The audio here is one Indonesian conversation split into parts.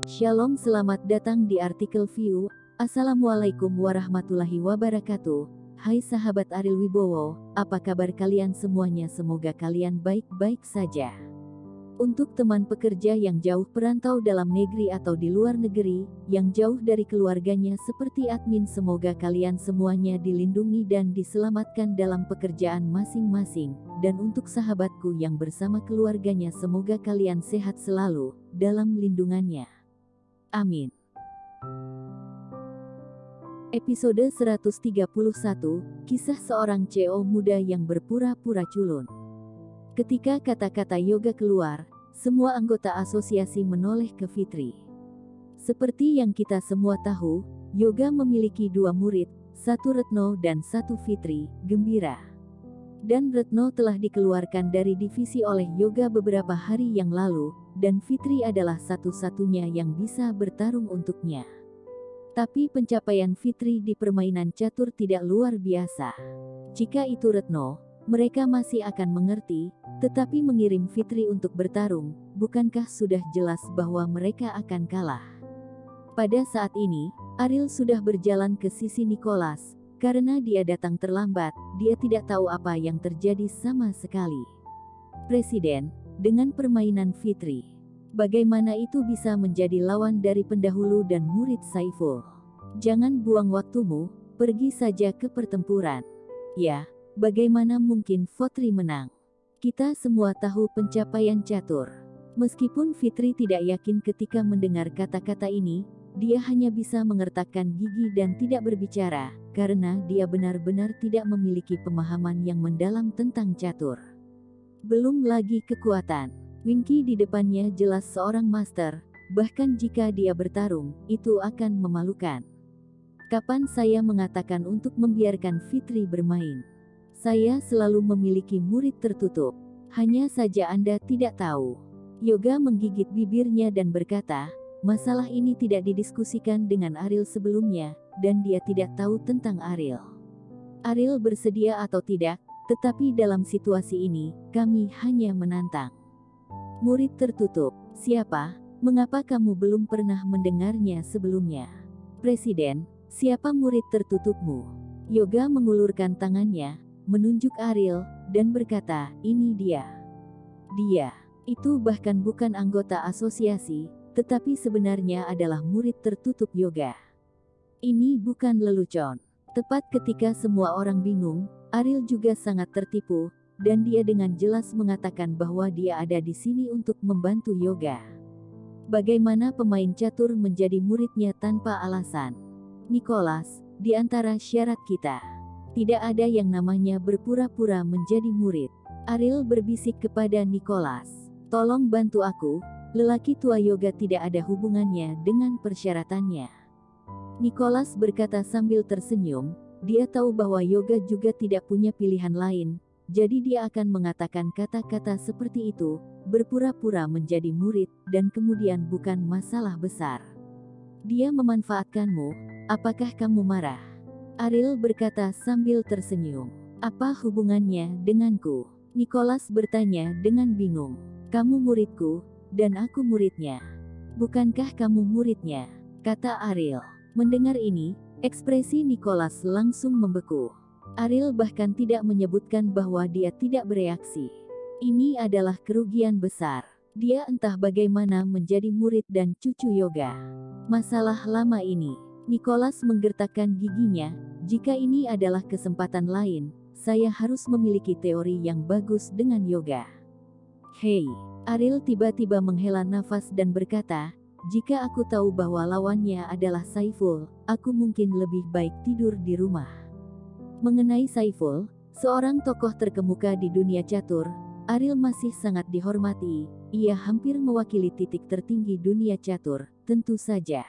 Shalom, selamat datang di artikel View. Assalamualaikum warahmatullahi wabarakatuh. Hai sahabat Ariel Wibowo, apa kabar kalian semuanya? Semoga kalian baik-baik saja. Untuk teman pekerja yang jauh perantau dalam negeri atau di luar negeri, yang jauh dari keluarganya seperti admin, semoga kalian semuanya dilindungi dan diselamatkan dalam pekerjaan masing-masing. Dan untuk sahabatku yang bersama keluarganya, semoga kalian sehat selalu dalam lindungannya. Amin. Episode 131, kisah seorang CEO muda yang berpura-pura culun. Ketika kata-kata yoga keluar, semua anggota asosiasi menoleh ke Fitri. Seperti yang kita semua tahu, yoga memiliki dua murid, satu Retno dan satu Fitri, Gembira. Dan Retno telah dikeluarkan dari divisi oleh yoga beberapa hari yang lalu, dan Fitri adalah satu-satunya yang bisa bertarung untuknya. Tapi pencapaian Fitri di permainan catur tidak luar biasa. Jika itu Retno, mereka masih akan mengerti, tetapi mengirim Fitri untuk bertarung, bukankah sudah jelas bahwa mereka akan kalah? Pada saat ini, Ariel sudah berjalan ke sisi Nicholas. Karena dia datang terlambat, dia tidak tahu apa yang terjadi sama sekali. Presiden, dengan permainan Fitri, bagaimana itu bisa menjadi lawan dari pendahulu dan murid Saiful? Jangan buang waktumu, pergi saja ke pertempuran. Ya, bagaimana mungkin Fitri menang? Kita semua tahu pencapaian catur. Meskipun Fitri tidak yakin ketika mendengar kata-kata ini, dia hanya bisa mengertakkan gigi dan tidak berbicara, karena dia benar-benar tidak memiliki pemahaman yang mendalam tentang catur. Belum lagi kekuatan. Winky di depannya jelas seorang master, bahkan jika dia bertarung, itu akan memalukan. Kapan saya mengatakan untuk membiarkan Fitri bermain? Saya selalu memiliki murid tertutup. Hanya saja Anda tidak tahu. Yoga menggigit bibirnya dan berkata, masalah ini tidak didiskusikan dengan Ariel sebelumnya, dan dia tidak tahu tentang Ariel. Ariel bersedia atau tidak, tetapi dalam situasi ini, kami hanya menantang. Murid tertutup, siapa? Mengapa kamu belum pernah mendengarnya sebelumnya? Presiden, siapa murid tertutupmu? Yoga mengulurkan tangannya, menunjuk Ariel, dan berkata, ini dia. Dia, itu bahkan bukan anggota asosiasi, tetapi sebenarnya adalah murid tertutup yoga. Ini bukan lelucon. Tepat ketika semua orang bingung, Ariel juga sangat tertipu, dan dia dengan jelas mengatakan bahwa dia ada di sini untuk membantu yoga. Bagaimana pemain catur menjadi muridnya tanpa alasan? Nicholas, di antara syarat kita, tidak ada yang namanya berpura-pura menjadi murid. Ariel berbisik kepada Nicholas, tolong bantu aku, lelaki tua yoga tidak ada hubungannya dengan persyaratannya. Nicholas berkata sambil tersenyum, dia tahu bahwa yoga juga tidak punya pilihan lain, jadi dia akan mengatakan kata-kata seperti itu, berpura-pura menjadi murid, dan kemudian bukan masalah besar. Dia memanfaatkanmu, apakah kamu marah? Ariel berkata sambil tersenyum. Apa hubungannya denganku? Nicholas bertanya dengan bingung. Kamu muridku, dan aku muridnya. Bukankah kamu muridnya? Kata Ariel. Mendengar ini, ekspresi Nicholas langsung membeku. Ariel bahkan tidak menyebutkan bahwa dia tidak bereaksi. Ini adalah kerugian besar. Dia entah bagaimana menjadi murid dan cucu yoga. Masalah lama ini. Nicholas menggertakkan giginya, jika ini adalah kesempatan lain, saya harus memiliki teori yang bagus dengan yoga. Hei, Ariel tiba-tiba menghela nafas dan berkata, jika aku tahu bahwa lawannya adalah Saiful, aku mungkin lebih baik tidur di rumah. Mengenai Saiful, seorang tokoh terkemuka di dunia catur, Ariel masih sangat dihormati, ia hampir mewakili titik tertinggi dunia catur, tentu saja.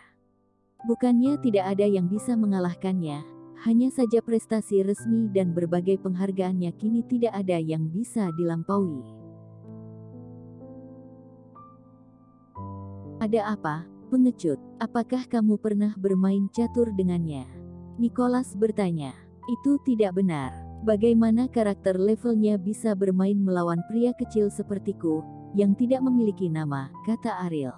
Bukannya tidak ada yang bisa mengalahkannya, hanya saja prestasi resmi dan berbagai penghargaannya kini tidak ada yang bisa dilampaui. Ada apa, pengecut? Apakah kamu pernah bermain catur dengannya? Nicholas bertanya. Itu tidak benar. Bagaimana karakter levelnya bisa bermain melawan pria kecil sepertiku, yang tidak memiliki nama, kata Ariel.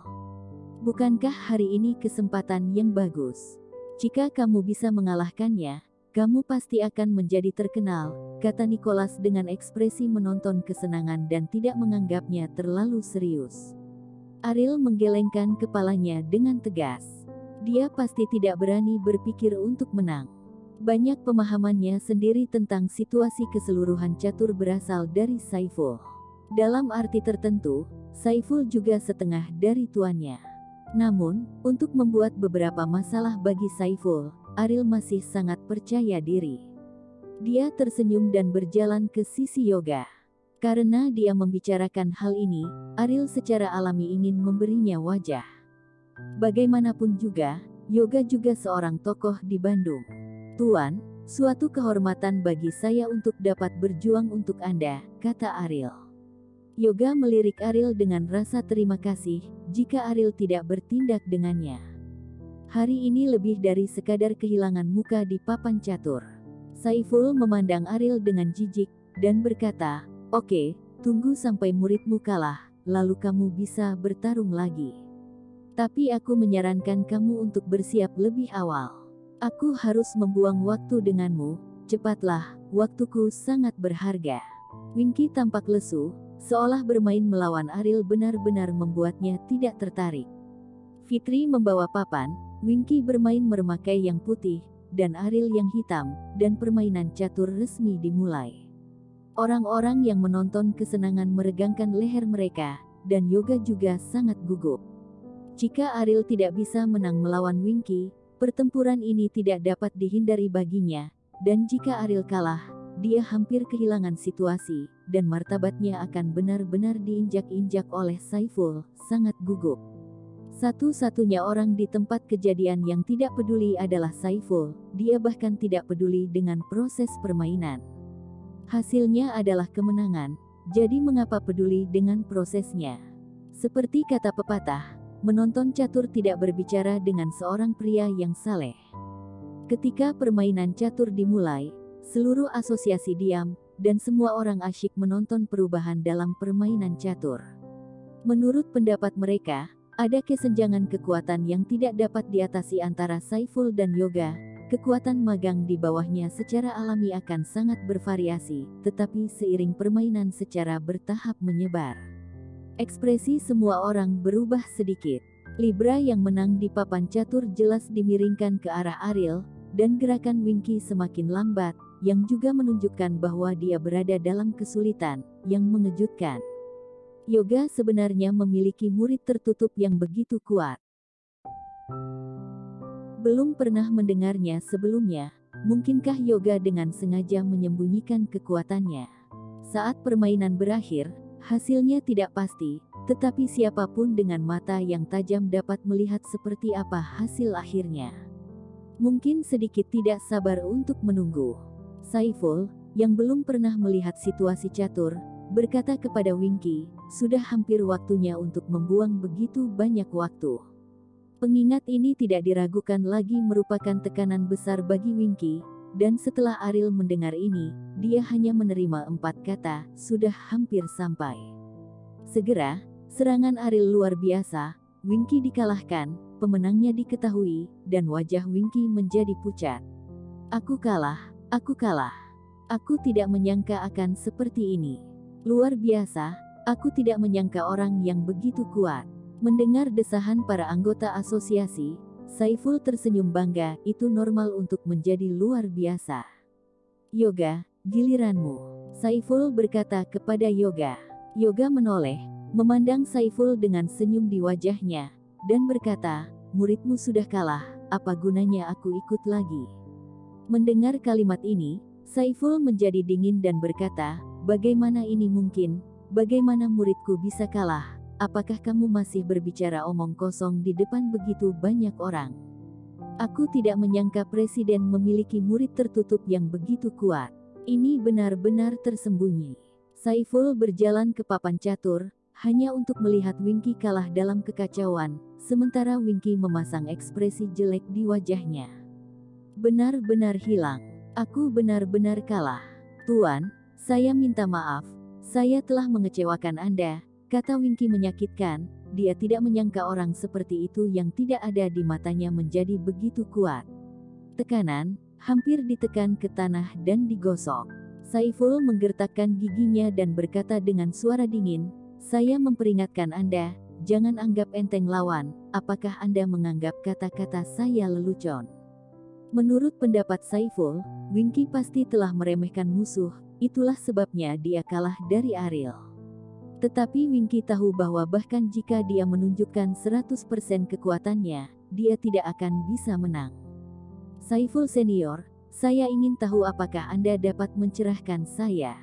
Bukankah hari ini kesempatan yang bagus? Jika kamu bisa mengalahkannya, kamu pasti akan menjadi terkenal, kata Nicholas dengan ekspresi menonton kesenangan dan tidak menganggapnya terlalu serius. Ariel menggelengkan kepalanya dengan tegas. Dia pasti tidak berani berpikir untuk menang. Banyak pemahamannya sendiri tentang situasi keseluruhan catur berasal dari Saiful. Dalam arti tertentu, Saiful juga setengah dari tuannya. Namun, untuk membuat beberapa masalah bagi Saiful, Ariel masih sangat percaya diri. Dia tersenyum dan berjalan ke sisi Yoga. Karena dia membicarakan hal ini, Ariel secara alami ingin memberinya wajah. Bagaimanapun juga, Yoga juga seorang tokoh di Bandung. Tuan, suatu kehormatan bagi saya untuk dapat berjuang untuk Anda, kata Ariel. Yoga melirik Ariel dengan rasa terima kasih, jika Ariel tidak bertindak dengannya. Hari ini lebih dari sekadar kehilangan muka di papan catur. Saiful memandang Ariel dengan jijik, dan berkata, "Oke, tunggu sampai muridmu kalah, lalu kamu bisa bertarung lagi. Tapi aku menyarankan kamu untuk bersiap lebih awal. Aku harus membuang waktu denganmu, cepatlah, waktuku sangat berharga." Winky tampak lesu, seolah bermain melawan Ariel benar-benar membuatnya tidak tertarik. Fitri membawa papan, Winky bermain memakai yang putih, dan Ariel yang hitam, dan permainan catur resmi dimulai. Orang-orang yang menonton kesenangan meregangkan leher mereka, dan Yoga juga sangat gugup. Jika Ariel tidak bisa menang melawan Winky, pertempuran ini tidak dapat dihindari baginya, dan jika Ariel kalah, dia hampir kehilangan situasi, dan martabatnya akan benar-benar diinjak-injak oleh Saiful, sangat gugup. Satu-satunya orang di tempat kejadian yang tidak peduli adalah Saiful, dia bahkan tidak peduli dengan proses permainan. Hasilnya adalah kemenangan, jadi mengapa peduli dengan prosesnya? Seperti kata pepatah, menonton catur tidak berbicara dengan seorang pria yang saleh. Ketika permainan catur dimulai, seluruh asosiasi diam, dan semua orang asyik menonton perubahan dalam permainan catur. Menurut pendapat mereka, ada kesenjangan kekuatan yang tidak dapat diatasi antara Saiful dan Yoga. Kekuatan magang di bawahnya secara alami akan sangat bervariasi, tetapi seiring permainan secara bertahap menyebar, ekspresi semua orang berubah sedikit. Libra yang menang di papan catur jelas dimiringkan ke arah Ariel, dan gerakan Winky semakin lambat, yang juga menunjukkan bahwa dia berada dalam kesulitan, yang mengejutkan. Yoga sebenarnya memiliki murid tertutup yang begitu kuat. Belum pernah mendengarnya sebelumnya, mungkinkah Yoga dengan sengaja menyembunyikan kekuatannya? Saat permainan berakhir, hasilnya tidak pasti, tetapi siapapun dengan mata yang tajam dapat melihat seperti apa hasil akhirnya. Mungkin sedikit tidak sabar untuk menunggu. Saiful, yang belum pernah melihat situasi catur, berkata kepada Winky, sudah hampir waktunya untuk membuang begitu banyak waktu. Pengingat ini tidak diragukan lagi merupakan tekanan besar bagi Winky, dan setelah Ariel mendengar ini, dia hanya menerima 4 kata, sudah hampir sampai. Segera, serangan Ariel luar biasa, Winky dikalahkan, pemenangnya diketahui, dan wajah Winky menjadi pucat. Aku kalah, aku kalah. Aku tidak menyangka akan seperti ini. Luar biasa, aku tidak menyangka orang yang begitu kuat. Mendengar desahan para anggota asosiasi, Saiful tersenyum bangga, itu normal untuk menjadi luar biasa. Yoga, giliranmu. Saiful berkata kepada Yoga. Yoga menoleh, memandang Saiful dengan senyum di wajahnya, dan berkata, muridmu sudah kalah, apa gunanya aku ikut lagi? Mendengar kalimat ini, Saiful menjadi dingin dan berkata, bagaimana ini mungkin? Bagaimana muridku bisa kalah? Apakah kamu masih berbicara omong kosong di depan begitu banyak orang? Aku tidak menyangka presiden memiliki murid tertutup yang begitu kuat. Ini benar-benar tersembunyi. Saiful berjalan ke papan catur, hanya untuk melihat Winky kalah dalam kekacauan, sementara Winky memasang ekspresi jelek di wajahnya. Benar-benar hilang. Aku benar-benar kalah. Tuan, saya minta maaf. Saya telah mengecewakan Anda, kata Winky menyakitkan, dia tidak menyangka orang seperti itu yang tidak ada di matanya menjadi begitu kuat. Tekanan, hampir ditekan ke tanah dan digosok. Saiful menggertakkan giginya dan berkata dengan suara dingin, "Saya memperingatkan Anda, jangan anggap enteng lawan. Apakah Anda menganggap kata-kata saya lelucon?" Menurut pendapat Saiful, Winky pasti telah meremehkan musuh, itulah sebabnya dia kalah dari Ariel. Tetapi Winky tahu bahwa bahkan jika dia menunjukkan 100% kekuatannya, dia tidak akan bisa menang. "Saiful Senior, saya ingin tahu apakah Anda dapat mencerahkan saya?"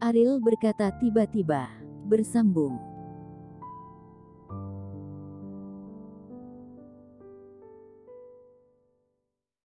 Ariel berkata tiba-tiba. Bersambung.